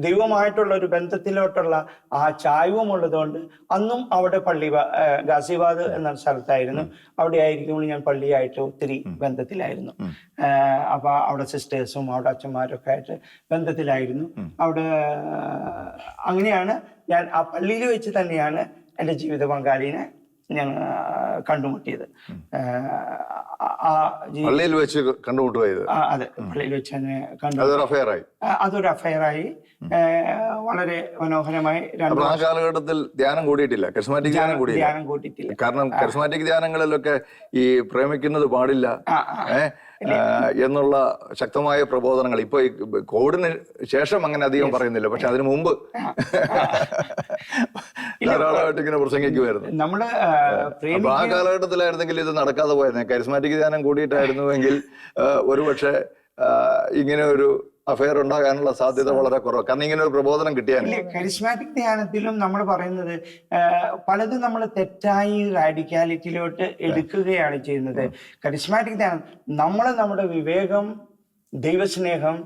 ദൈവമായിട്ടുള്ള ഒരു ബന്ധത്തിലോട്ടുള്ള ആ ചായവും ഉള്ളതുകൊണ്ട് അന്നും അവിടെ ഗാസിയാബാദ് എന്ന സ്ഥലത്തായിരുന്നു. അവിടെ ആയിരിക്കുമ്പോൾ ഞാൻ പള്ളിയായിട്ട് ഒത്തിരി ബന്ധത്തിലായിരുന്നു. അപ്പൊ അവിടെ സിസ്റ്റേഴ്സും അവിടെ അച്ഛന്മാരും ഒക്കെ ആയിട്ട് ബന്ധത്തിലായിരുന്നു. അവിടെ അങ്ങനെയാണ് ഞാൻ ആ പള്ളിയിൽ വെച്ച് തന്നെയാണ് എൻ്റെ ജീവിത പങ്കാളിനെ ഞാൻ കണ്ടുമുട്ടിയത്. പള്ളിയിൽ വെച്ച് കണ്ടുമുട്ടുപോയത്? അതെ, പള്ളിയിൽ വെച്ച് തന്നെ അതൊരു അഫയറായി. വളരെ മനോഹരമായി. ആ കാലഘട്ടത്തിൽ ധ്യാനം കൂടിയിട്ടില്ല, കരിസ്മാറ്റിക് ധ്യാനം കൂടിയിട്ടില്ല. കാരണം കരിസ്മാറ്റിക് ധ്യാനങ്ങളിലൊക്കെ ഈ പ്രേമിക്കുന്നത് പാടില്ല എന്നുള്ള ശക്തമായ പ്രബോധനങ്ങൾ. ഇപ്പൊ ഈ കോവിഡിന് ശേഷം അങ്ങനെ അധികം പറയുന്നില്ല, പക്ഷെ അതിനു മുമ്പ് ധാരാളമായിട്ട് ഇങ്ങനെ പ്രസംഗിക്കുമായിരുന്നു. നമ്മള് അപ്പൊ ആ കാലഘട്ടത്തിലായിരുന്നെങ്കിൽ ഇത് നടക്കാതെ പോയത്. കരിസ്മാറ്റിക് ധ്യാനം കൂടിയിട്ടായിരുന്നുവെങ്കിൽ ഒരുപക്ഷെ ഇങ്ങനെ ഒരു അഫയർ ഉണ്ടാകാനുള്ള സാധ്യത വളരെ കുറവ്. കാരണം ഇങ്ങനെ ഒരു പ്രബോധനം കിട്ടിയാൽ. കരിസ്മാറ്റിക് ധ്യാനത്തിലും നമ്മൾ പറയുന്നത് പലതും നമ്മൾ തെറ്റായി റാഡിക്കാലിറ്റിയിലോട്ട് എടുക്കുകയാണ് ചെയ്യുന്നത്. കരിസ്മാറ്റിക് ധ്യാനം നമ്മുടെ വിവേകം, ദൈവസ്നേഹം,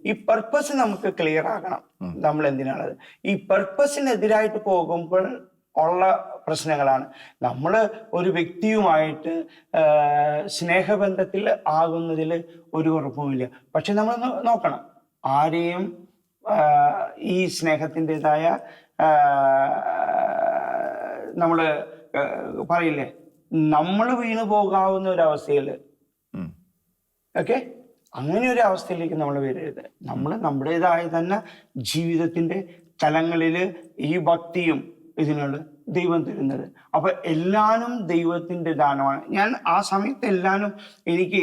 ഈ പർപ്പസ് നമുക്ക് ക്ലിയർ ആകണം. നമ്മൾ എന്തിനാണത് ഈ പർപ്പസിനെതിരായിട്ട് പോകുമ്പോൾ ഉള്ള പ്രശ്നങ്ങളാണ്. നമ്മൾ ഒരു വ്യക്തിയുമായിട്ട് സ്നേഹബന്ധത്തിൽ ആകുന്നതിൽ ഒരു കുഴപ്പമില്ല. പക്ഷെ നമ്മൾ നോക്കണം, ആരെയും ഈ സ്നേഹത്തിൻ്റെതായ നമ്മൾ പറയില്ലേ, നമ്മൾ വീണു പോകാവുന്ന ഒരു അവസ്ഥയിൽ അങ്ങനെ ഒരു അവസ്ഥയിലേക്ക് നമ്മൾ വരരുത്. നമ്മൾ നമ്മുടേതായ തന്നെ ജീവിതത്തിന്റെ തലങ്ങളിൽ ഈ ഭക്തിയും ഇതിനുള്ള ദൈവം തരുന്നത്. അപ്പൊ എല്ലാനും ദൈവത്തിന്റെ ദാനമാണ്. ഞാൻ ആ സമയത്ത് എല്ലാനും എനിക്ക്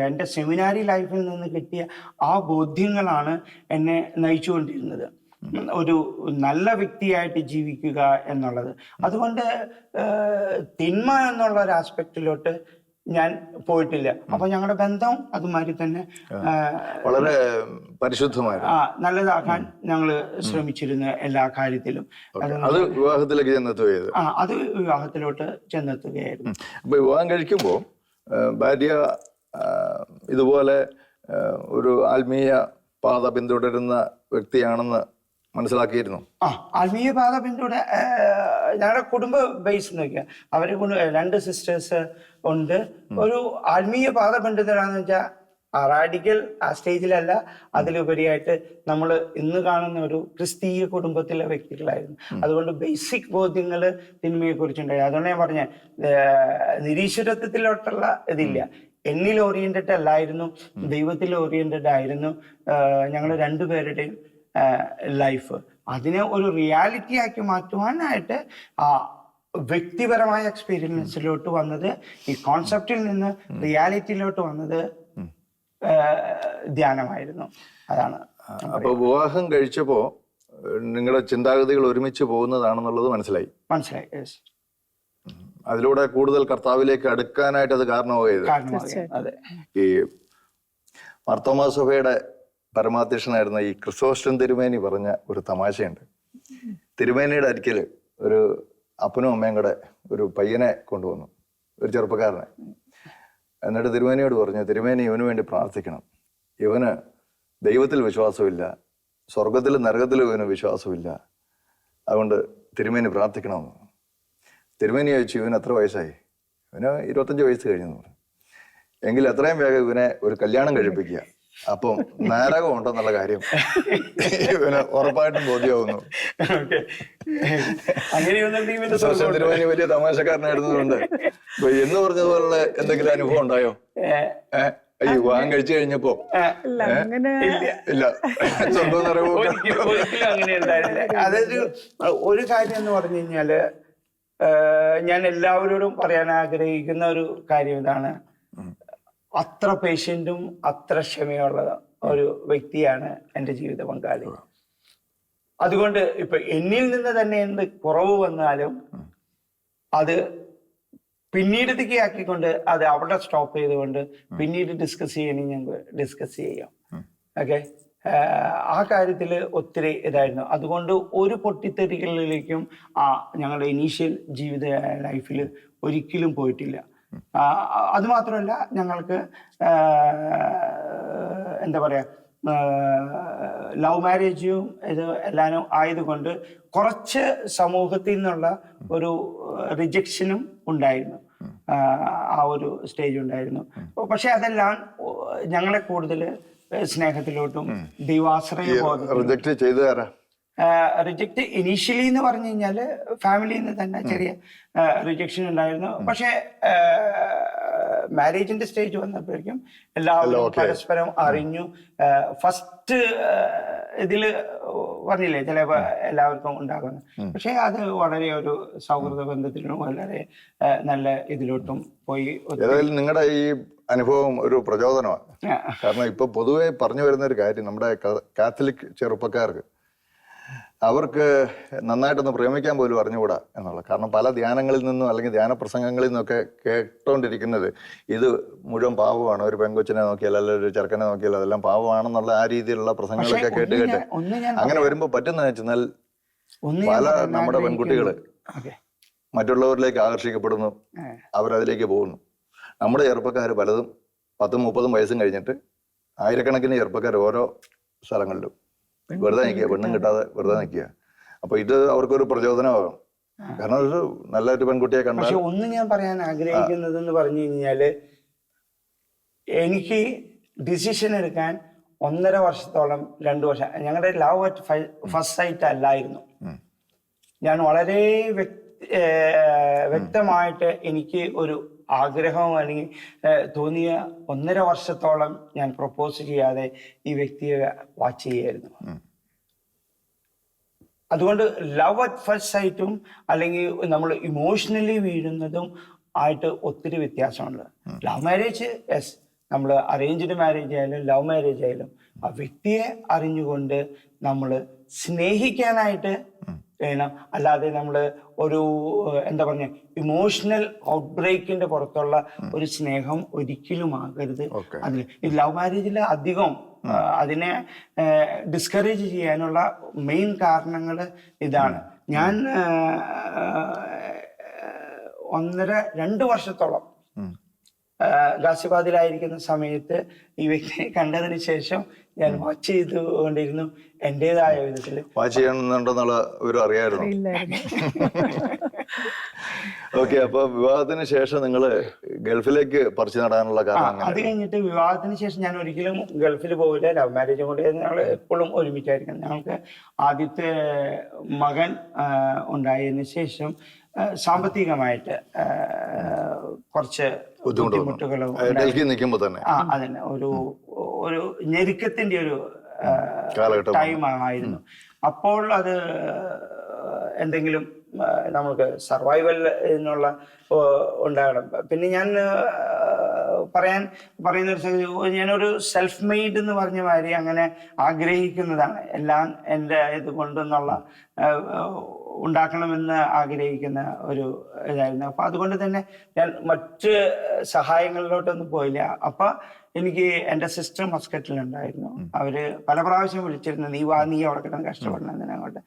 എൻ്റെ സെമിനാരി ലൈഫിൽ നിന്ന് കിട്ടിയ ആ ബോധ്യങ്ങളാണ് എന്നെ നയിച്ചുകൊണ്ടിരുന്നത്. ഒരു നല്ല വ്യക്തിയായിട്ട് ജീവിക്കുക എന്നുള്ളത്. അതുകൊണ്ട് തിന്മ എന്നുള്ള ഒരു ആസ്പെക്റ്റിലോട്ട് ഞാൻ പോയിട്ടില്ല. അപ്പൊ ഞങ്ങളുടെ ബന്ധം അതുമാതിരി തന്നെ വളരെ പരിശുദ്ധമായിരുന്നു. നല്ലതാക്കാൻ ഞങ്ങൾ ശ്രമിച്ചിരുന്നു എല്ലാ കാര്യത്തിലും. അത് വിവാഹത്തിലേക്ക് ചെന്നെത്തുകയത്. അത് വിവാഹത്തിലോട്ട് ചെന്നെത്തുകയായിരുന്നു. അപ്പൊ വിവാഹം കഴിക്കുമ്പോൾ ഭാര്യ ഇതുപോലെ ഒരു ആത്മീയ പാത പിന്തുടരുന്ന വ്യക്തിയാണെന്ന് മനസ്സിലാക്കിയിരുന്നു? ആത്മീയ പാത ഞങ്ങളുടെ കുടുംബ ബേസ് നോക്കിയാൽ അവരെ കൊണ്ട് 2 സിസ്റ്റേഴ്സ് ഉണ്ട്. ഒരു ആത്മീയ പാത പിന്തുടരാന്ന് വെച്ചാൽ റാഡിക്കൽ ആ സ്റ്റേജിലല്ല, അതിലുപരിയായിട്ട് നമ്മൾ ഇന്ന് കാണുന്ന ഒരു ക്രിസ്തീയ കുടുംബത്തിലെ വ്യക്തികളായിരുന്നു. അതുകൊണ്ട് ബേസിക് ബോധ്യങ്ങൾ തിന്മയെ കുറിച്ചുണ്ടായി. അതുകൊണ്ട് ഞാൻ പറഞ്ഞ നിരീശ്വരത്വത്തിലോട്ടുള്ള ഇതില്ല. എന്നിൽ ഓറിയന്റഡ് അല്ലായിരുന്നു, ദൈവത്തിൽ ഓറിയന്റഡ് ആയിരുന്നു ഞങ്ങൾ രണ്ടുപേരുടെയും ലൈഫ്. അതിനെ ഒരു റിയാലിറ്റി ആക്കി മാറ്റുവാനായിട്ട് വ്യക്തിപരമായ എക്സ്പീരിയൻസിലോട്ട് വന്നത്, ഈ കോൺസെപ്റ്റിൽ നിന്ന് റിയാലിറ്റിയിലോട്ട് വന്നത് ധ്യാനമായിരുന്നു. അതാണ്. അപ്പൊ വിവാഹം കഴിച്ചപ്പോ നിങ്ങളുടെ ചിന്താഗതികൾ ഒരുമിച്ച് പോകുന്നതാണെന്നുള്ളത് മനസ്സിലായി. അതിലൂടെ കൂടുതൽ കർത്താവിലേക്ക് അടുക്കാനായിട്ട് അത് കാരണമായത്. അതെ. ഈ മാർത്തോമാ സഭയുടെ പരമാധ്യക്ഷനായിരുന്ന ഈ ക്രിസോസ്റ്റം തിരുമേനി പറഞ്ഞ ഒരു തമാശയുണ്ട്. തിരുമേനിയുടെ അരിക്കൽ ഒരു അപ്പനും അമ്മയും കൂടെ ഒരു പയ്യനെ കൊണ്ടുവന്നു, ഒരു ചെറുപ്പക്കാരനെ. എന്നിട്ട് തിരുമേനിയോട് പറഞ്ഞു, തിരുമേനി ഇവന് വേണ്ടി പ്രാർത്ഥിക്കണം, ഇവന് ദൈവത്തിൽ വിശ്വാസമില്ല, സ്വർഗത്തിലും നരകത്തിലും ഇവന് വിശ്വാസമില്ല, അതുകൊണ്ട് തിരുമേനി പ്രാർത്ഥിക്കണമെന്ന്. തിരുമേനി ചോദിച്ചു, ഇവന് എത്ര വയസ്സായി? ഇവന് 25 വയസ്സ് കഴിഞ്ഞെന്ന് പറഞ്ഞു. എങ്കിൽ എത്രയും വേഗം ഇവനെ ഒരു കല്യാണം കഴിപ്പിക്കുക, അപ്പം നരകം ഉണ്ടെന്നുള്ള കാര്യം ഇവന് ഉറപ്പായിട്ടും ബോധ്യമാവുന്നു. തിരുമേനി വലിയ തമാശക്കാരനായിരുന്നതുകൊണ്ട് എന്ന് പറഞ്ഞതുപോലെ എന്തെങ്കിലും അനുഭവം ഉണ്ടായോ? ഈ വിവാഹം കഴിച്ചു കഴിഞ്ഞപ്പോ ഇല്ല, സ്വന്തം നിറവും അങ്ങനെ ഉണ്ടായിരുന്നില്ല. അതായത് ഒരു കാര്യം എന്ന് പറഞ്ഞു കഴിഞ്ഞാല്, ഞാൻ എല്ലാവരോടും പറയാൻ ആഗ്രഹിക്കുന്ന ഒരു കാര്യം ഇതാണ്, അത്ര പേഷ്യന്റും അത്ര ക്ഷമയുള്ള ഒരു വ്യക്തിയാണ് എൻ്റെ ജീവിത പങ്കാളി. അതുകൊണ്ട് ഇപ്പൊ എന്നിൽ നിന്ന് തന്നെ എന്ത് കുറവ് വന്നാലും അത് പിന്നീടത്തേക്ക് ആക്കിക്കൊണ്ട് അത് അവിടെ സ്റ്റോപ്പ് ചെയ്തുകൊണ്ട് പിന്നീട് ഡിസ്കസ് ചെയ്യണമെങ്കിൽ ഞങ്ങൾ ഡിസ്കസ് ചെയ്യാം. ഓക്കെ, ആ കാര്യത്തിൽ ഒത്തിരി ഇതായിരുന്നു. അതുകൊണ്ട് ഒരു പൊട്ടിത്തെറികളിലേക്കും ഞങ്ങളുടെ ഇനീഷ്യൽ ജീവിത ലൈഫിൽ ഒരിക്കലും പോയിട്ടില്ല. അത് മാത്രമല്ല, ഞങ്ങൾക്ക് എന്താ പറയാ, ലവ് മാരേജും ഇത് എല്ലാനും ആയതുകൊണ്ട് കുറച്ച് സമൂഹത്തിൽ നിന്നുള്ള ഒരു റിജക്ഷനും ഉണ്ടായിരുന്നു, ആ ഒരു സ്റ്റേജ് ഉണ്ടായിരുന്നു. പക്ഷെ അതെല്ലാം ഞങ്ങളെ കൂടുതൽ സ്നേഹത്തിലോട്ടും ദൈവാശ്രയ റിജക്ട് ഇനീഷ്യലി എന്ന് പറഞ്ഞു കഴിഞ്ഞാല് ഫാമിലിയിൽ നിന്ന് തന്നെ ചെറിയ റിജക്ഷൻ ഉണ്ടായിരുന്നു. പക്ഷെ മാരേജിന്റെ സ്റ്റേജ് വന്നപ്പോഴേക്കും എല്ലാവരും പരസ്പരം അറിഞ്ഞു. ഫസ്റ്റ് ഇതില് പറഞ്ഞില്ലേ ചിലപ്പോ എല്ലാവർക്കും ഉണ്ടാകുന്നു, പക്ഷെ അത് വളരെ ഒരു സൗഹൃദ ബന്ധത്തിലും വളരെ നല്ല ഇതിലോട്ടും പോയി. നിങ്ങളുടെ ഈ അനുഭവം ഒരു പ്രചോദനമാണ്. കാരണം ഇപ്പൊ പൊതുവെ പറഞ്ഞു വരുന്ന ഒരു കാര്യം, നമ്മുടെ കാത്തലിക് ചെറുപ്പക്കാർക്ക് അവർക്ക് നന്നായിട്ടൊന്ന് പ്രേമിക്കാൻ പോലും അറിഞ്ഞുകൂടാ എന്നുള്ള. കാരണം പല ധ്യാനങ്ങളിൽ നിന്നും അല്ലെങ്കിൽ ധ്യാന പ്രസംഗങ്ങളിൽ നിന്നൊക്കെ കേട്ടോണ്ടിരിക്കുന്നത് ഇത് മുഴുവൻ പാവമാണ്, ഒരു പെൺകൊച്ചിനെ നോക്കിയാൽ അല്ലെങ്കിൽ ഒരു ചെറുക്കനെ നോക്കിയാൽ അതെല്ലാം പാവമാണെന്നുള്ള ആ രീതിയിലുള്ള പ്രസംഗങ്ങളൊക്കെ കേട്ട് അങ്ങനെ വരുമ്പോൾ പറ്റുന്ന വെച്ചാൽ പല നമ്മുടെ പെൺകുട്ടികള് മറ്റുള്ളവരിലേക്ക് ആകർഷിക്കപ്പെടുന്നു, അവരതിലേക്ക് പോകുന്നു. നമ്മുടെ ചെറുപ്പക്കാർ പലതും 10-30 വയസ്സും കഴിഞ്ഞിട്ട് ആയിരക്കണക്കിന് ചെറുപ്പക്കാർ ഓരോ സ്ഥലങ്ങളിലും വെറുതെ നിൽക്കുക, പെണ്ണും കിട്ടാതെ വെറുതെ നിൽക്കുക. അപ്പൊ ഇത് അവർക്കൊരു പ്രചോദനമാകും. കാരണം ഒരു നല്ലൊരു പെൺകുട്ടിയെ കണ്ടാൽ. പക്ഷെ ഒന്ന് ഞാൻ പറയാൻ ആഗ്രഹിക്കുന്നത് എന്ന് പറഞ്ഞു കഴിഞ്ഞാല്, എനിക്ക് ഡിസിഷൻ എടുക്കാൻ 1.5 വർഷത്തോളം 2 വർഷം ഞങ്ങളുടെ ലവ് അറ്റ് ഫസ്റ്റ് സൈറ്റ് അല്ലായിരുന്നു. ഞാൻ വളരെ വ്യക്തമായിട്ട് എനിക്ക് ഒരു ആഗ്രഹം അല്ലെങ്കിൽ തോന്നിയ 1.5 വർഷത്തോളം ഞാൻ പ്രപ്പോസ് ചെയ്യാതെ ഈ വ്യക്തിയെ വാച്ച് ചെയ്യായിരുന്നു. അതുകൊണ്ട് ലവ് അറ്റ് ഫസ്റ്റ് സൈറ്റും അല്ലെങ്കിൽ നമ്മൾ ഇമോഷണലി വീഴുന്നതും ആയിട്ട് ഒത്തിരി വ്യത്യാസമുണ്ട്. ലവ് മാരേജ് യെസ്, നമ്മൾ അറേഞ്ച്ഡ് മാരേജ് ആയാലും ലവ് മാരേജ് ആയാലും ആ വ്യക്തിയെ അറിഞ്ഞുകൊണ്ട് നമ്മൾ സ്നേഹിക്കാനായിട്ട് വേണം. അല്ലാതെ നമ്മൾ ഒരു എന്താ പറഞ്ഞ ഇമോഷണൽ ഔട്ട് ബ്രേക്കിന്റെ പുറത്തുള്ള ഒരു സ്നേഹം ഒരിക്കലും ആകരുത്. അതിൽ ഈ ലവ് മാരേജിൽ അധികം അതിനെ ഡിസ്കറേജ് ചെയ്യാനുള്ള മെയിൻ കാരണങ്ങൾ ഇതാണ്. ഞാൻ 1.5-2 വർഷത്തോളം ഗാസിബാദിലായിരിക്കുന്ന സമയത്ത് ഈ വ്യക്തിയെ കണ്ടതിന് ശേഷം ഞാൻ വാച്ച് ചെയ്തുകൊണ്ടിരുന്നു. എന്റേതായ വിധത്തിൽ വാച്ച് ചെയ്യണമെന്നുണ്ടെന്നുള്ള ഒരു അറിയായിരുന്നു. ഓക്കെ, അപ്പൊ വിവാഹത്തിന് ശേഷം നിങ്ങള് ഗൾഫിലേക്ക് പറിച്ചു നടാനുള്ള കാരണം? അത് കഴിഞ്ഞിട്ട് വിവാഹത്തിന് ശേഷം ഞാൻ ഒരിക്കലും ഗൾഫിൽ പോവില്ല. ലവ് മാരേജും കൂടി ഞങ്ങൾ എപ്പോഴും ഒരുമിച്ചായിരിക്കും. ഞങ്ങൾക്ക് ആദ്യത്തെ മകൻ ഉണ്ടായതിനു ശേഷം സാമ്പത്തികമായിട്ട് കുറച്ച് ബുദ്ധിമുട്ടുകളും അതന്നെ ഒരു ഞെരുക്കത്തിന്റെ ഒരു ടൈം ആയിരുന്നു. അപ്പോൾ അത് എന്തെങ്കിലും നമുക്ക് സർവൈവൽ എന്നുള്ള ഉണ്ടാകണം. പിന്നെ ഞാൻ പറയുന്ന ഞാനൊരു സെൽഫ് മെയ്ഡ് എന്ന് പറഞ്ഞ മാതിരി അങ്ങനെ ആഗ്രഹിക്കുന്നതാണ് എല്ലാം എൻ്റെ ഇത് കൊണ്ടെന്നുള്ള ഉണ്ടാക്കണമെന്ന് ആഗ്രഹിക്കുന്ന ഒരു ഇതായിരുന്നു. അപ്പം അതുകൊണ്ട് തന്നെ ഞാൻ മറ്റ് സഹായങ്ങളിലോട്ടൊന്നും പോയില്ല. അപ്പം എനിക്ക് എൻ്റെ സിസ്റ്റർ മസ്കറ്റിലുണ്ടായിരുന്നു. അവര് പല പ്രാവശ്യം വിളിച്ചിരുന്നു, നീ വാ, നീ അവിടെ കിടന്ന് കഷ്ടപ്പെടണം അങ്ങോട്ട്.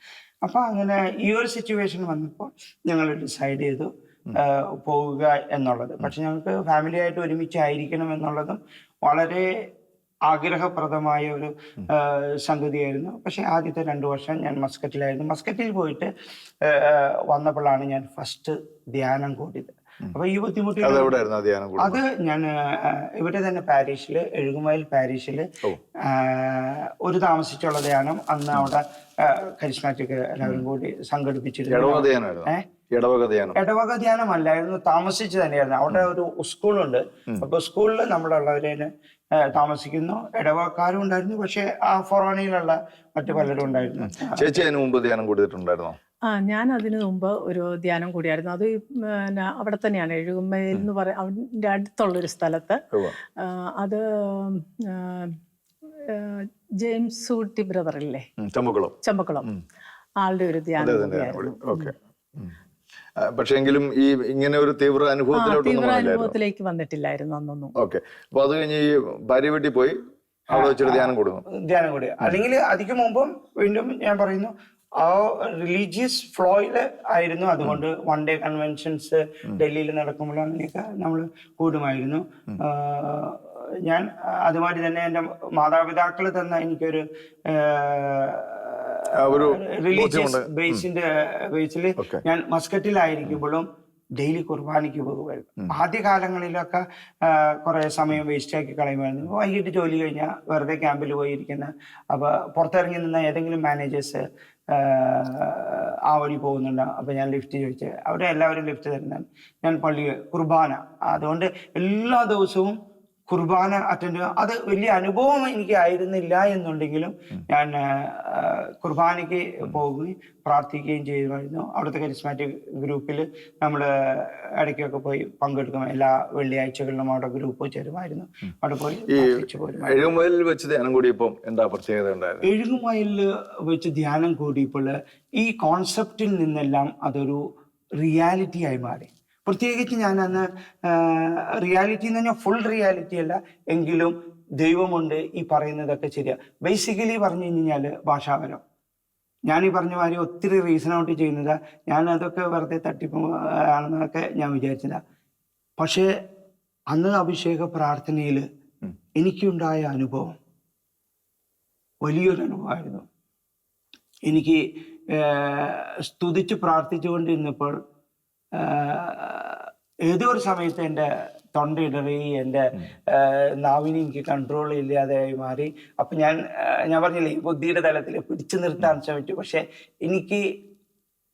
അപ്പം അങ്ങനെ ഈ ഒരു സിറ്റുവേഷൻ വന്നപ്പോൾ ഞങ്ങൾ ഡിസൈഡ് ചെയ്തു പോവുക എന്നുള്ളത്. പക്ഷെ ഞങ്ങൾക്ക് ഫാമിലിയായിട്ട് ഒരുമിച്ചായിരിക്കണം എന്നുള്ളതും വളരെ ആഗ്രഹപ്രദമായ ഒരു സംഗതിയായിരുന്നു. പക്ഷെ ആദ്യത്തെ 2 വർഷം ഞാൻ മസ്കറ്റിലായിരുന്നു. മസ്കറ്റിൽ പോയിട്ട് വന്നപ്പോഴാണ് ഞാൻ ഫസ്റ്റ് ധ്യാനം കൂടിയത്. അപ്പൊ ഈ ബുദ്ധിമുട്ടുകൾ അത് ഞാൻ ഇവിടെ തന്നെ പാരീഷില്, എഴുകുമയിൽ പാരീഷില് ഒരു താമസിച്ചുള്ള ധ്യാനം അന്ന് അവിടെ കരിസ്മാറ്റിക് എല്ലാവരും കൂടി സംഘടിപ്പിച്ചിരുന്നു. ഇടവക ധ്യാനമല്ലായിരുന്നു, താമസിച്ച് തന്നെയായിരുന്നു. അവിടെ ഒരു സ്കൂളുണ്ട്. അപ്പൊ സ്കൂളിൽ നമ്മളുള്ളവരെ താമസിക്കുന്നു. ഇടവക്കാരും ഉണ്ടായിരുന്നു, പക്ഷെ ആ ഫൊറോനയിലുള്ള മറ്റു പലരും ഉണ്ടായിരുന്നു. ചേച്ചി അതിന് മുമ്പ് ധ്യാനം കൂടിയിട്ടുണ്ടായിരുന്നോ? ഞാൻ അതിന് മുമ്പ് ഒരു ധ്യാനം കൂടിയായിരുന്നു. അത് പിന്നെ അവിടെ തന്നെയാണ്, എഴുകുമ്മയിൽ എന്ന് പറയാം, അതിൻ്റെ അടുത്തുള്ളൊരു സ്ഥലത്ത്. അത് ജെയിംസ് ഊട്ടി ബ്രദർ ഇല്ലേ, ചമ്പക്കുളം, ആളുടെ ഒരു ധ്യാനം കൂടിയായിരുന്നു. പക്ഷെ എങ്കിലും ഈ ഇങ്ങനെ ഒരു തീവ്ര അനുഭവത്തിലേക്ക് വന്നിട്ടില്ലായിരുന്നു അന്നൊന്നും. ഓക്കെ. അപ്പൊ അത് കഴിഞ്ഞ് ഈ ഭാര്യ വീട്ടിൽ പോയി അവിടെ വെച്ചൊരു ധ്യാനം കൂടി. അല്ലെങ്കിൽ അധികം മുമ്പും വീണ്ടും ഞാൻ പറയുന്നു, ആ റിലീജിയസ് ഫ്ലോയില് ആയിരുന്നു. അതുകൊണ്ട് 1 ഡേ കൺവെൻഷൻസ് ഡൽഹിയിൽ നടക്കുമ്പോൾ അങ്ങനെയൊക്കെ നമ്മൾ കൂടുമായിരുന്നു. ഞാൻ അതുമാതിരി തന്നെ എൻ്റെ മാതാപിതാക്കൾ തന്ന എനിക്കൊരു റിലീജിയസ് ബേസിൽ ഞാൻ മസ്കറ്റിലായിരിക്കുമ്പോഴും ഡെയിലി കുർബാനയ്ക്ക് പോകുമായിരുന്നു. ആദ്യകാലങ്ങളിലൊക്കെ കുറെ സമയം വേസ്റ്റാക്കി കളയുമായിരുന്നു. വൈകിട്ട് ജോലി കഴിഞ്ഞാൽ വെറുതെ ക്യാമ്പിൽ പോയിരിക്കുന്ന, അപ്പൊ പുറത്തിറങ്ങി നിന്ന ഏതെങ്കിലും മാനേജേഴ്സ് ആ വഴി പോകുന്നുണ്ട്. അപ്പൊ ഞാൻ ലിഫ്റ്റ് ചോദിച്ച് അവിടെ എല്ലാവരും ലിഫ്റ്റ് തരുന്നതാണ്. ഞാൻ പള്ളി കുർബാന, അതുകൊണ്ട് എല്ലാ ദിവസവും കുർബാന അറ്റൻഡ് ചെയ്യുക. അത് വലിയ അനുഭവം എനിക്ക് ആയിരുന്നില്ല എന്നുണ്ടെങ്കിലും ഞാൻ കുർബാനയ്ക്ക് പോവുകയും പ്രാർത്ഥിക്കുകയും ചെയ്യുമായിരുന്നു. അവിടുത്തെ കരിസ്മാറ്റിക് ഗ്രൂപ്പിൽ നമ്മൾ ഇടയ്ക്കൊക്കെ പോയി പങ്കെടുക്കും. എല്ലാ വെള്ളിയാഴ്ചകളിലും അവിടെ ഗ്രൂപ്പ് ചേരുമായിരുന്നു. അവിടെ പോയി എഴുകുമയിൽ വെച്ച് ധ്യാനം കൂടിയപ്പോൾ എന്താ പ്രത്യേകത ഉണ്ടായത്? എഴുകുമയിൽ വെച്ച് ധ്യാനം കൂടിയപ്പോൾ ഈ കോൺസെപ്റ്റിൽ നിന്നെല്ലാം അതൊരു റിയാലിറ്റി ആയി മാറി. പ്രത്യേകിച്ച് ഞാൻ അന്ന് റിയാലിറ്റി എന്ന് പറഞ്ഞാൽ ഫുൾ റിയാലിറ്റി അല്ല എങ്കിലും ദൈവമുണ്ട്, ഈ പറയുന്നതൊക്കെ ശരിയാ. ബേസിക്കലി പറഞ്ഞു കഴിഞ്ഞാൽ ഭാഷാപരം. ഞാനീ പറഞ്ഞ മാതിരി ഒത്തിരി റീസൺ ഔട്ട് ചെയ്യുന്നതാ. ഞാൻ അതൊക്കെ വെറുതെ തട്ടിപ്പ് ആണെന്നൊക്കെ ഞാൻ വിചാരിച്ചതാ. പക്ഷേ അന്ന് അഭിഷേക പ്രാർത്ഥനയിൽ എനിക്കുണ്ടായ അനുഭവം വലിയൊരു അനുഭവമായിരുന്നു. എനിക്ക് സ്തുതിച്ച് പ്രാർത്ഥിച്ചുകൊണ്ടിരുന്നപ്പോൾ ഏതോ ഒരു സമയത്ത് എൻ്റെ തൊണ്ടയിടറി, എൻ്റെ നാവിനെ എനിക്ക് കൺട്രോൾ ഇല്ലാതെയായി മാറി. അപ്പം ഞാൻ പറഞ്ഞില്ലേ, ഈ ബുദ്ധിയുടെ തലത്തിൽ പിടിച്ചു നിർത്താൻ ശ്രമിച്ചു. പക്ഷെ എനിക്ക്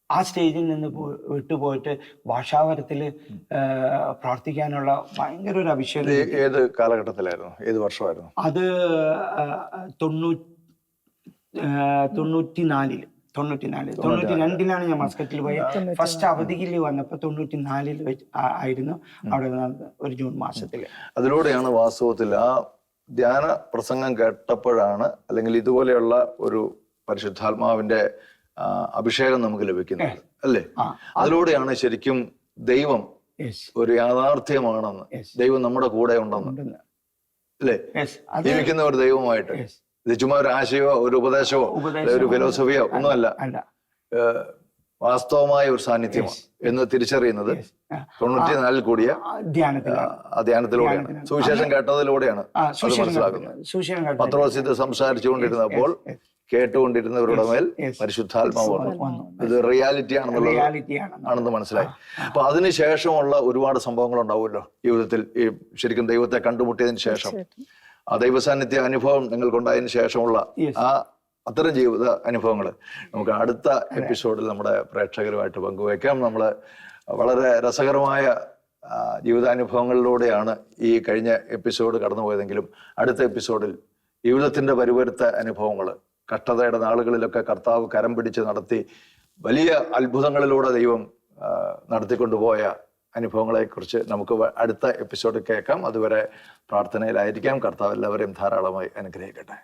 ആ സ്റ്റേജിൽ നിന്ന് വിട്ടുപോയിട്ട് ഭാഷാവരത്തിൽ പ്രാർത്ഥിക്കാനുള്ള ഭയങ്കര ഒരു അഭിഷേകം. ഏത് കാലഘട്ടത്തിലായിരുന്നു, ഏത് വർഷമായിരുന്നു അത്? 94 ഞാൻ മസ്കറ്റിൽ പോയി. ഫസ്റ്റ് അവധിയിൽ വന്നപ്പോൾ 94 ആയിരുന്നു അവിടെ ഒരു ജൂൺ മാസത്തില്. അതിലൂടെയാണ് വാസ്തവത്തിൽ ആ ധ്യാന പ്രസംഗം കേട്ടപ്പോഴാണ്, അല്ലെങ്കിൽ ഇതുപോലെയുള്ള ഒരു പരിശുദ്ധാത്മാവിന്റെ അഭിഷേകം നമുക്ക് ലഭിക്കുന്നത് അല്ലേ? അതിലൂടെയാണ് ശരിക്കും ദൈവം ഒരു യാഥാർത്ഥ്യമാണെന്ന്, ദൈവം നമ്മുടെ കൂടെ ഉണ്ടെന്ന് അല്ലേ, ജീവിക്കുന്ന ഒരു ദൈവമായിട്ട്. ഇത് ചുമ്മാ ഒരു ആശയമോ ഒരു ഉപദേശമോ ഒരു ഫിലോസഫിയോ ഒന്നുമല്ല, വാസ്തവമായ ഒരു സാന്നിധ്യമാണ് എന്ന് തിരിച്ചറിയുന്നത് 94 കൂടിയ ധ്യാനത്തിലൂടെയാണ്, സുവിശേഷം കേട്ടതിലൂടെയാണ് അത് മനസ്സിലാക്കുന്നത്. പത്രോസ് സംസാരിച്ചുകൊണ്ടിരുന്നപ്പോൾ കേട്ടുകൊണ്ടിരുന്നവരുടെ മേൽ പരിശുദ്ധാത്മാവാണ്. ഇത് റിയാലിറ്റി ആണെന്ന് മനസ്സിലായി. അപ്പൊ അതിനുശേഷമുള്ള ഒരുപാട് സംഭവങ്ങൾ ഉണ്ടാവുമല്ലോ ജീവിതത്തിൽ. ഈ ശരിക്കും ദൈവത്തെ കണ്ടുമുട്ടിയതിന് ശേഷം, ആ ദൈവസാന്നിധ്യ അനുഭവം നിങ്ങൾക്കുണ്ടായതിനു ശേഷമുള്ള ആ അത്തരം ജീവിത അനുഭവങ്ങൾ നമുക്ക് അടുത്ത എപ്പിസോഡിൽ നമ്മുടെ പ്രേക്ഷകരുമായിട്ട് പങ്കുവയ്ക്കാം. നമ്മൾ വളരെ രസകരമായ ജീവിതാനുഭവങ്ങളിലൂടെയാണ് ഈ കഴിഞ്ഞ എപ്പിസോഡ് കടന്നുപോയതെങ്കിലും അടുത്ത എപ്പിസോഡിൽ ജീവിതത്തിന്റെ പരിവരുത്ത അനുഭവങ്ങൾ, കഷ്ടതയുടെ നാളുകളിലൊക്കെ കർത്താവ് കരം പിടിച്ച് നടത്തി വലിയ അത്ഭുതങ്ങളിലൂടെ ദൈവം നടത്തിക്കൊണ്ടുപോയ അനുഭവങ്ങളെക്കുറിച്ച് നമുക്ക് അടുത്ത എപ്പിസോഡിൽ കേൾക്കാം. അതുവരെ പ്രാർത്ഥനയിലായിരിക്കാം. കർത്താവ് എല്ലാവരെയും ധാരാളമായി അനുഗ്രഹിക്കട്ടെ.